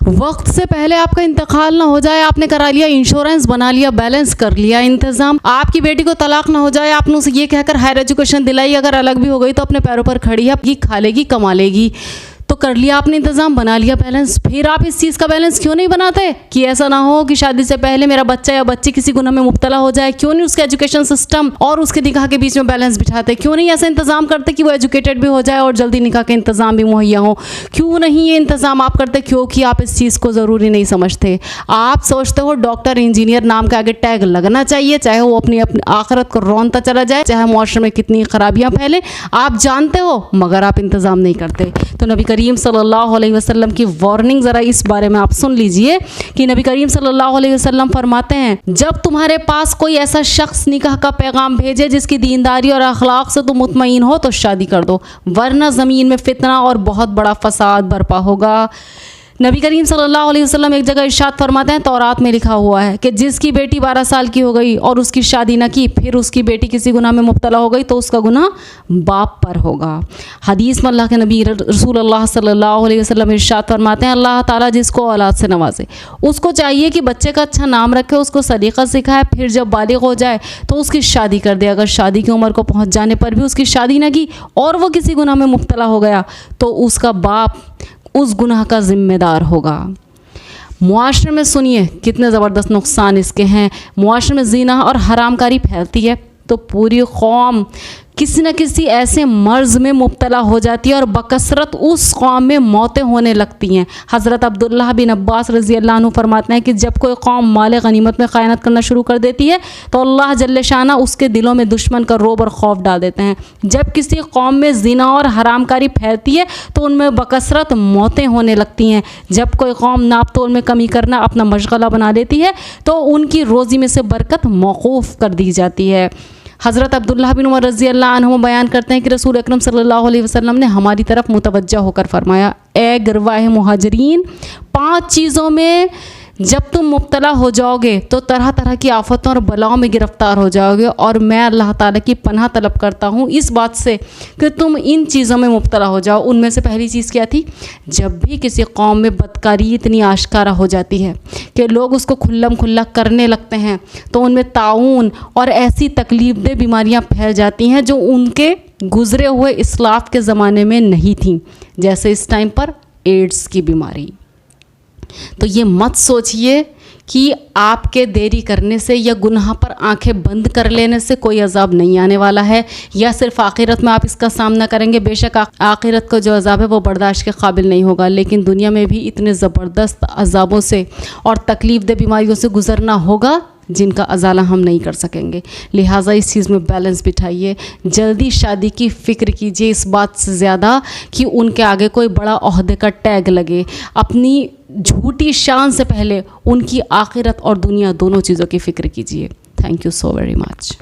वक्त से पहले आपका इंतकाल ना हो जाए, आपने करा लिया इंश्योरेंस, बना लिया बैलेंस, कर लिया इंतजाम। आपकी बेटी को तलाक ना हो जाए, आपने उसे ये कहकर हायर एजुकेशन दिलाई, अगर अलग भी हो गई तो अपने पैरों पर खड़ी है, ये खा लेगी कमा लेगी, तो कर लिया आपने इंतज़ाम, बना लिया बैलेंस। फिर आप इस चीज़ का बैलेंस क्यों नहीं बनाते कि ऐसा ना हो कि शादी से पहले मेरा बच्चा या बच्ची किसी गुनाह में मुब्तला हो जाए? क्यों नहीं उसके एजुकेशन सिस्टम और उसके निकाह के बीच में बैलेंस बिठाते? क्यों नहीं ऐसा इंतज़ाम करते कि वो एजुकेटेड भी हो जाए और जल्दी निकाह के इंतज़ाम भी मुहैया हो? क्यों नहीं ये इंतज़ाम आप करते? क्योंकि आप इस चीज़ को ज़रूरी नहीं समझते। आप सोचते हो डॉक्टर इंजीनियर नाम के आगे टैग लगना चाहिए, चाहे वो अपनी आखिरत को रौनता चला जाए, चाहे मुआशरे में कितनी खराबियाँ फैलें, आप जानते हो, मगर आप इंतज़ाम नहीं करते। तो नबी करीम सल्लल्लाहु अलैहि वसल्लम की वार्निंग ज़रा इस बारे में आप सुन लीजिए कि नबी करीम सल्लल्लाहु अलैहि वसल्लम फरमाते हैं, जब तुम्हारे पास कोई ऐसा शख्स निकाह का पैगाम भेजे जिसकी दीनदारी और अखलाक से तुम मुतमईन हो तो शादी कर दो, वरना ज़मीन में फितना और बहुत बड़ा फसाद बर्पा होगा। नबी करीम सल्लल्लाहु अलैहि वसल्लम एक जगह इरशाद फरमाते हैं, तौरात में लिखा हुआ है कि जिसकी बेटी 12 साल की हो गई और उसकी शादी न की, फिर उसकी बेटी किसी गुनाह में मुब्तला हो गई तो उसका गुनाह बाप पर होगा। हदीस में अल्लाह के नबी रसूलुल्लाह सल्लल्लाहु अलैहि वसल्लम इरशाद फरमाते हैं, अल्लाह ताला जिसको औलाद से नवाजे उसको चाहिए कि बच्चे का अच्छा नाम रखे, उसको सलीका सिखाए, फिर जब बालिग हो जाए तो उसकी शादी कर दे। अगर शादी की उम्र को पहुँच जाने पर भी उसकी शादी न की और वो किसी गुनाह में मुब्तला हो गया तो उसका बाप उस गुनाह का ज़िम्मेदार होगा। मुआशरे में सुनिए कितने ज़बरदस्त नुकसान इसके हैं। मुआशरे में ज़िना और हरामकारी फैलती है तो पूरी कौम किसी न किसी ऐसे मर्ज़ में मुब्तला हो जाती है और बकसरत उस कौम में मौतें होने लगती हैं। हज़रत अब्दुल्लाह बिन अब्बास रज़ी अल्लाह अन्हु फरमाते हैं कि जब कोई कौम माल गनीमत में ख़यानत करना शुरू कर देती है तो अल्लाह जल्ले शाना उसके दिलों में दुश्मन का रोब और खौफ डाल देते हैं। जब किसी कौम में ज़िना और हरामकारी फैलती है तो उनमें बकसरत मौतें होने लगती हैं। जब कोई कौम नाप तोल में कमी करना अपना मशगला बना लेती है तो उनकी रोज़ी में से बरकत मौकूफ़ कर दी जाती है। हज़रत अब्दुल्लाह बिन उमर रज़ी अल्लाह अन्हु बयान करते हैं कि रसूल अकरम सल्लल्लाहु अलैहि वसल्लम ने हमारी तरफ मुतवज्जा होकर फरमाया, ए गिरवाह मुहाजिरीन, 5 चीज़ों में जब तुम मुब्तला हो जाओगे तो तरह तरह की आफतों और बलाओं में गिरफ़्तार हो जाओगे, और मैं अल्लाह ताला की पनाह तलब करता हूँ इस बात से कि तुम इन चीज़ों में मुब्तला हो जाओ। उनमें से पहली चीज़ क्या थी? जब भी किसी कौम में बदकारी इतनी आश्कारा हो जाती है कि लोग उसको खुल्लम खुल्ला करने लगते हैं तो उनमें ताउन और ऐसी तकलीफ़देह बीमारियाँ फैल जाती हैं जो उनके गुज़रे हुए इस्लाफ के ज़माने में नहीं थीं, जैसे इस टाइम पर एड्स की बीमारी। तो ये मत सोचिए कि आपके देरी करने से या गुनाह पर आंखें बंद कर लेने से कोई अज़ाब नहीं आने वाला है, या सिर्फ आखिरत में आप इसका सामना करेंगे। बेशक आखिरत का जो अज़ाब है वो बर्दाश्त के काबिल नहीं होगा, लेकिन दुनिया में भी इतने ज़बरदस्त अज़ाबों से और तकलीफ़देह बीमारियों से गुज़रना होगा जिनका अजाला हम नहीं कर सकेंगे। लिहाजा इस चीज़ में बैलेंस बिठाइए। जल्दी शादी की फ़िक्र कीजिए इस बात से ज़्यादा कि उनके आगे कोई बड़ा ओहदे का टैग लगे। अपनी झूठी शान से पहले उनकी आखिरत और दुनिया दोनों चीज़ों की फ़िक्र कीजिए। Thank you so very much.